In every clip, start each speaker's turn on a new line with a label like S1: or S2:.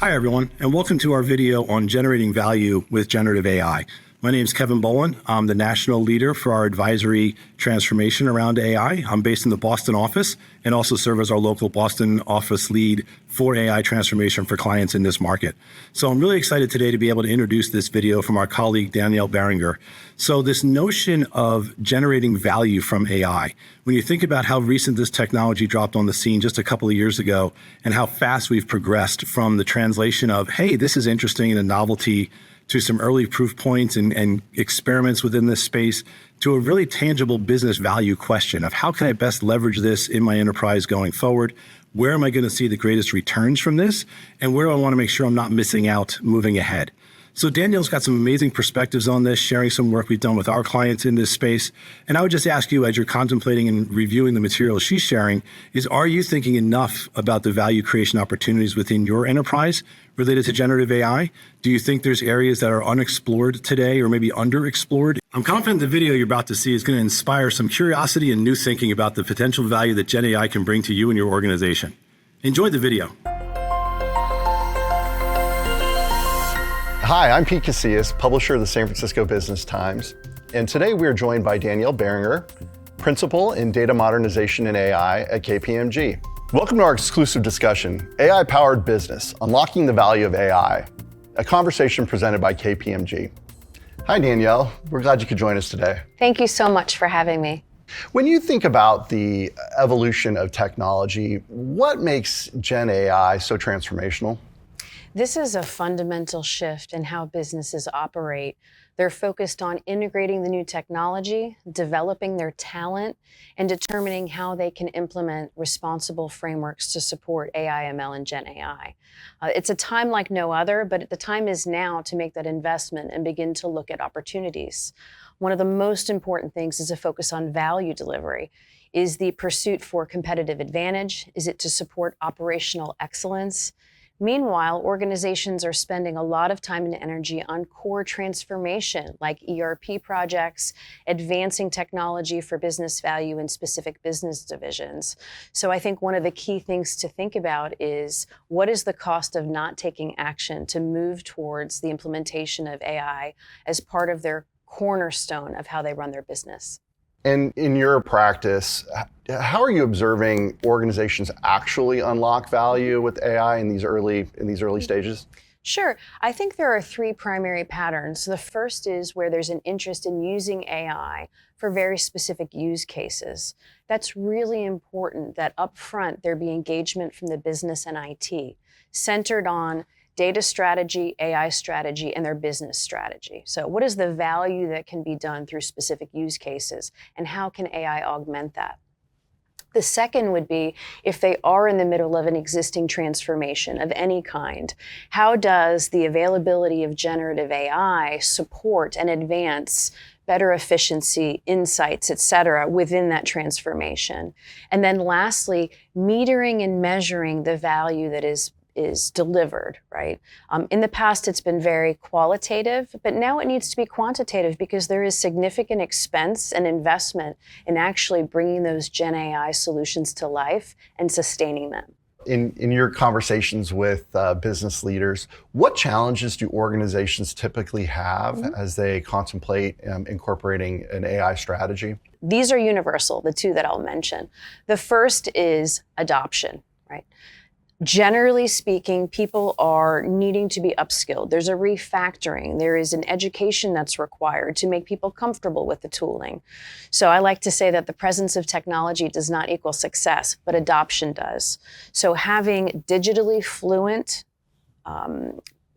S1: Hi, everyone, and welcome to our video on generating value with generative AI. My name is Kevin Bolen. I'm the national leader for our advisory transformation around AI. I'm based in the Boston office and also serve as our local Boston office lead for AI transformation for clients in this market. So I'm really excited today to be able to introduce this video from our colleague, Danielle Berenger. So this notion of generating value from AI, when you think about how recent this technology dropped on the scene just a couple of years ago and how fast we've progressed from the translation of, hey, this is interesting and a novelty, to some early proof points and experiments within this space, to a really tangible business value question of how can I best leverage this in my enterprise going forward? Where am I going to see the greatest returns from this? And where do I want to make sure I'm not missing out moving ahead? So Danielle's got some amazing perspectives on this, sharing some work we've done with our clients in this space. And I would just ask you, as you're contemplating and reviewing the material she's sharing, are you thinking enough about the value creation opportunities within your enterprise related to generative AI? Do you think there's areas that are unexplored today or maybe underexplored? I'm confident the video you're about to see is going to inspire some curiosity and new thinking about the potential value that Gen AI can bring to you and your organization. Enjoy the video.
S2: Hi, I'm Pete Casillas, publisher of the San Francisco Business Times, and today we are joined by Danielle Berenger, Principal in Data Modernization and AI at KPMG. Welcome to our exclusive discussion, AI-Powered Business, Unlocking the Value of AI, a conversation presented by KPMG. Hi, Danielle. We're glad you could join us today.
S3: Thank you so much for having me.
S2: When you think about the evolution of technology, what makes Gen AI so transformational?
S3: This is a fundamental shift in how businesses operate. They're focused on integrating the new technology, developing their talent, and determining how they can implement responsible frameworks to support AI, ML, and Gen AI. It's a time like no other, but the time is now to make that investment and begin to look at opportunities. One of the most important things is a focus on value delivery. Is the pursuit for competitive advantage? Is it to support operational excellence? Meanwhile, organizations are spending a lot of time and energy on core transformation, like ERP projects, advancing technology for business value in specific business divisions. So I think one of the key things to think about is what is the cost of not taking action to move towards the implementation of AI as part of their cornerstone of how they run their business.
S2: And in your practice, how are you observing organizations actually unlock value with AI in these early stages?
S3: Sure. I think there are three primary patterns. The first is where there's an interest in using AI for very specific use cases. That's really important that upfront there be engagement from the business and IT, centered on data strategy, AI strategy, and their business strategy. So what is the value that can be done through specific use cases, and how can AI augment that? The second would be if they are in the middle of an existing transformation of any kind, how does the availability of generative AI support and advance better efficiency, insights, et cetera, within that transformation? And then lastly, metering and measuring the value that is delivered, right? In the past, it's been very qualitative, but now it needs to be quantitative because there is significant expense and investment in actually bringing those Gen AI solutions to life and sustaining them.
S2: In your conversations with business leaders, what challenges do organizations typically have as they contemplate incorporating an AI strategy?
S3: These are universal, the two that I'll mention. The first is adoption, right? Generally speaking, people are needing to be upskilled. There's a refactoring. There is an education that's required to make people comfortable with the tooling. So I like to say that the presence of technology does not equal success, but adoption does. So having digitally fluent,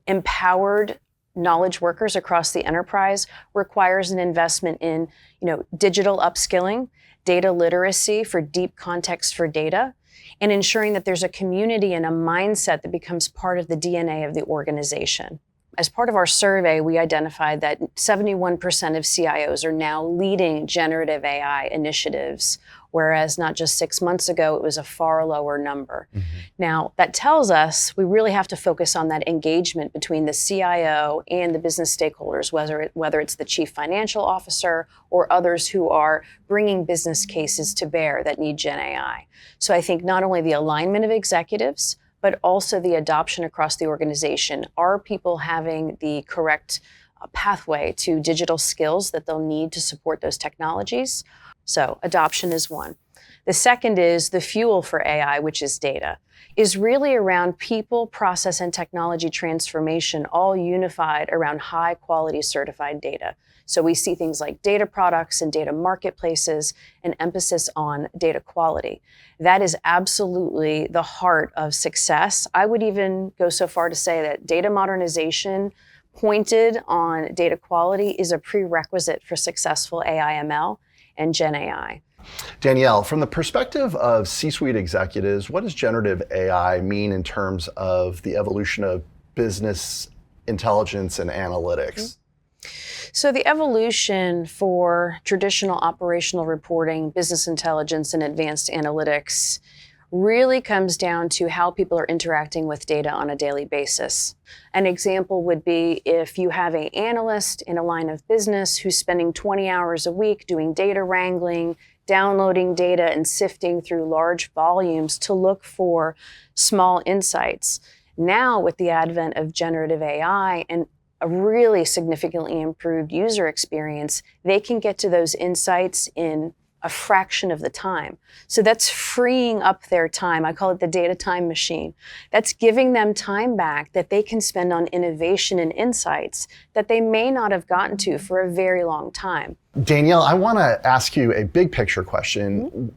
S3: empowered knowledge workers across the enterprise requires an investment in, digital upskilling, data literacy for deep context for data, and ensuring that there's a community and a mindset that becomes part of the DNA of the organization. As part of our survey, we identified that 71% of CIOs are now leading generative AI initiatives, whereas not just 6 months ago, it was a far lower number. Mm-hmm. Now, that tells us we really have to focus on that engagement between the CIO and the business stakeholders, whether it's the chief financial officer or others who are bringing business cases to bear that need Gen AI. So I think not only the alignment of executives, but also the adoption across the organization. Are people having the correct pathway to digital skills that they'll need to support those technologies? So adoption is one. The second is the fuel for AI, which is data, is really around people, process, and technology transformation, all unified around high quality certified data. So we see things like data products and data marketplaces, and emphasis on data quality. That is absolutely the heart of success. I would even go so far to say that data modernization pointed on data quality is a prerequisite for successful AI ML and Gen AI.
S2: Danielle, from the perspective of C-suite executives, what does generative AI mean in terms of the evolution of business intelligence and analytics?
S3: So the evolution for traditional operational reporting, business intelligence, and advanced analytics really comes down to how people are interacting with data on a daily basis. An example would be if you have an analyst in a line of business who's spending 20 hours a week doing data wrangling, downloading data and sifting through large volumes to look for small insights. Now, with the advent of generative AI and a really significantly improved user experience, they can get to those insights in a fraction of the time. So that's freeing up their time. I call it the data time machine. That's giving them time back that they can spend on innovation and insights that they may not have gotten to for a very long time.
S2: Danielle, I want to ask you a big picture question.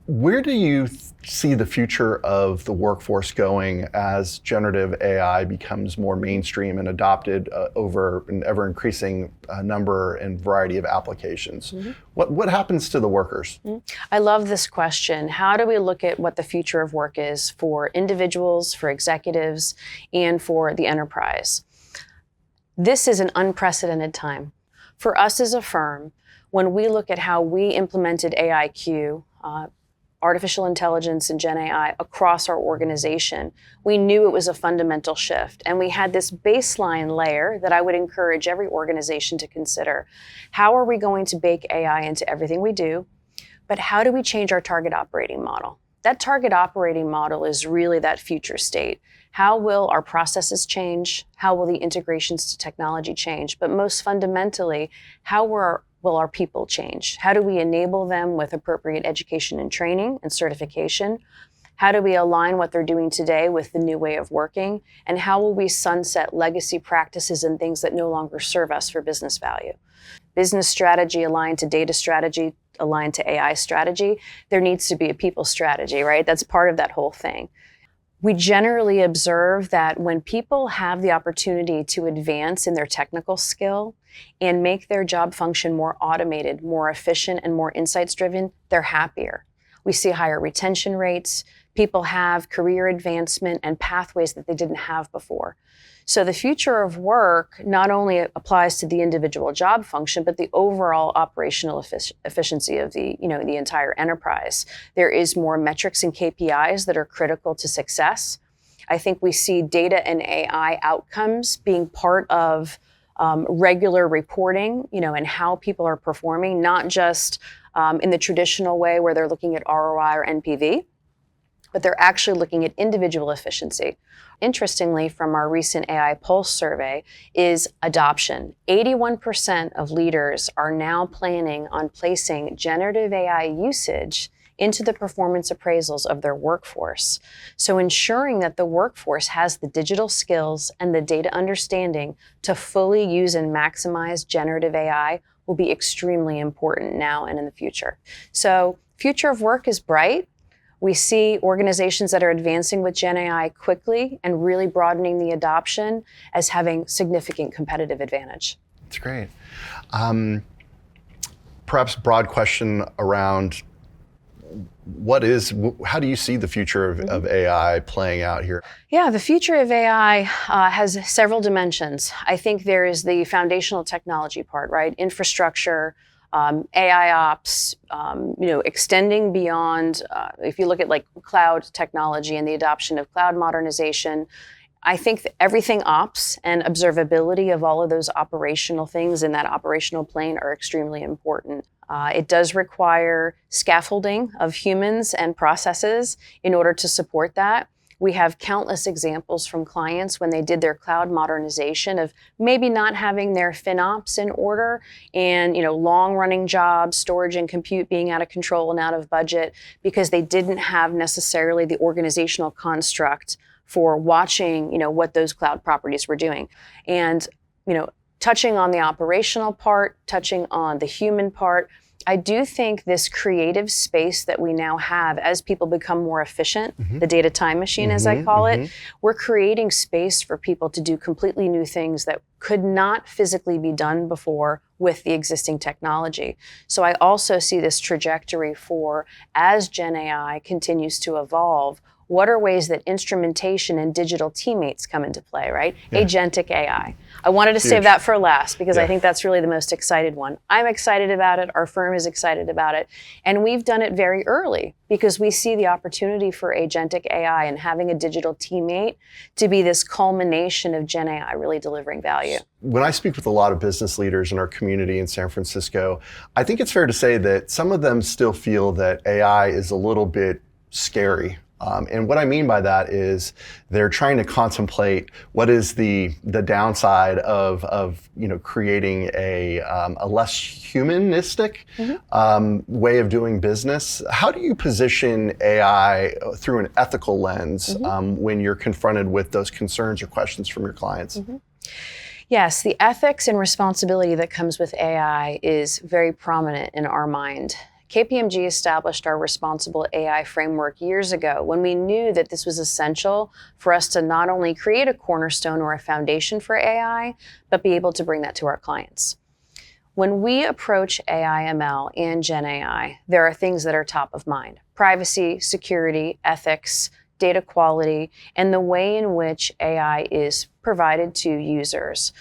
S2: Where do you see the future of the workforce going as generative AI becomes more mainstream and adopted over an ever increasing number and variety of applications? What happens to the workers?
S3: I love this question. How do we look at what the future of work is for individuals, for executives, and for the enterprise? This is an unprecedented time. For us as a firm, when we look at how we implemented AIQ, artificial intelligence and Gen AI across our organization, we knew it was a fundamental shift. And we had this baseline layer that I would encourage every organization to consider. How are we going to bake AI into everything we do? But how do we change our target operating model? That target operating model is really that future state. How will our processes change? How will the integrations to technology change? But most fundamentally, how will our people change? How do we enable them with appropriate education and training and certification? How do we align what they're doing today with the new way of working? And how will we sunset legacy practices and things that no longer serve us for business value? Business strategy aligned to data strategy, aligned to AI strategy. There needs to be a people strategy, right? That's part of that whole thing. We generally observe that when people have the opportunity to advance in their technical skill and make their job function more automated, more efficient, and more insights-driven, they're happier. We see higher retention rates. People have career advancement and pathways that they didn't have before. So the future of work not only applies to the individual job function, but the overall operational efficiency of the entire enterprise. There is more metrics and KPIs that are critical to success. I think we see data and AI outcomes being part of regular reporting, and how people are performing, not just in the traditional way where they're looking at ROI or NPV, but they're actually looking at individual efficiency. Interestingly, from our recent AI Pulse survey, is adoption. 81% of leaders are now planning on placing generative AI usage into the performance appraisals of their workforce. So ensuring that the workforce has the digital skills and the data understanding to fully use and maximize generative AI will be extremely important now and in the future. So future of work is bright. We see organizations that are advancing with Gen AI quickly and really broadening the adoption as having significant competitive advantage.
S2: That's great. Perhaps broad question around how do you see the future of AI playing out here?
S3: Yeah, the future of AI has several dimensions. I think there is the foundational technology part, right? Infrastructure, AI ops, extending beyond, if you look at like cloud technology and the adoption of cloud modernization, I think that everything ops and observability of all of those operational things in that operational plane are extremely important. It does require scaffolding of humans and processes in order to support that. We have countless examples from clients when they did their cloud modernization of maybe not having their FinOps in order and long-running jobs, storage and compute being out of control and out of budget because they didn't have necessarily the organizational construct for watching what those cloud properties were doing. And touching on the operational part, touching on the human part, I do think this creative space that we now have as people become more efficient, the data time machine as I call it, we're creating space for people to do completely new things that could not physically be done before with the existing technology. So I also see this trajectory for, as Gen AI continues to evolve, what are ways that instrumentation and digital teammates come into play, right? Yeah. Agentic AI. I wanted to save that for last because I think that's really the most excited one. I'm excited about it. Our firm is excited about it. And we've done it very early because we see the opportunity for agentic AI and having a digital teammate to be this culmination of Gen AI really delivering value.
S2: When I speak with a lot of business leaders in our community in San Francisco, I think it's fair to say that some of them still feel that AI is a little bit scary. And what I mean by that is they're trying to contemplate what is the downside of creating a less humanistic way of doing business. How do you position AI through an ethical lens when you're confronted with those concerns or questions from your clients?
S3: Yes, the ethics and responsibility that comes with AI is very prominent in our mind. KPMG established our responsible AI framework years ago when we knew that this was essential for us to not only create a cornerstone or a foundation for AI, but be able to bring that to our clients. When we approach AI ML and Gen AI, there are things that are top of mind: privacy, security, ethics, data quality, and the way in which AI is provided to users.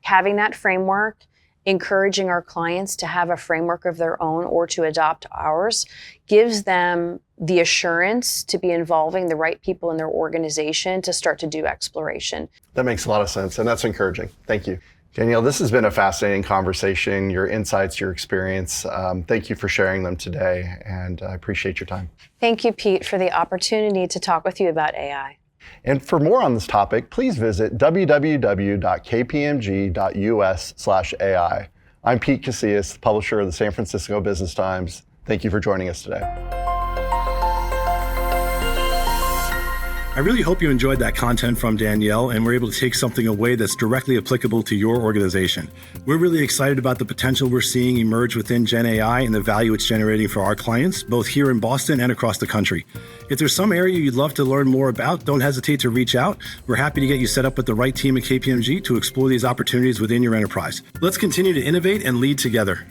S3: Having that framework, encouraging our clients to have a framework of their own or to adopt ours, gives them the assurance to be involving the right people in their organization to start to do exploration.
S2: That makes a lot of sense, and that's encouraging. Thank you. Danielle, this has been a fascinating conversation, your insights, your experience. Thank you for sharing them today, and I appreciate your time.
S3: Thank you, Pete, for the opportunity to talk with you about AI.
S2: And for more on this topic, please visit www.kpmg.us/AI. I'm Pete Casillas, publisher of the San Francisco Business Times. Thank you for joining us today.
S1: I really hope you enjoyed that content from Danielle and were able to take something away that's directly applicable to your organization. We're really excited about the potential we're seeing emerge within Gen AI and the value it's generating for our clients, both here in Boston and across the country. If there's some area you'd love to learn more about, don't hesitate to reach out. We're happy to get you set up with the right team at KPMG to explore these opportunities within your enterprise. Let's continue to innovate and lead together.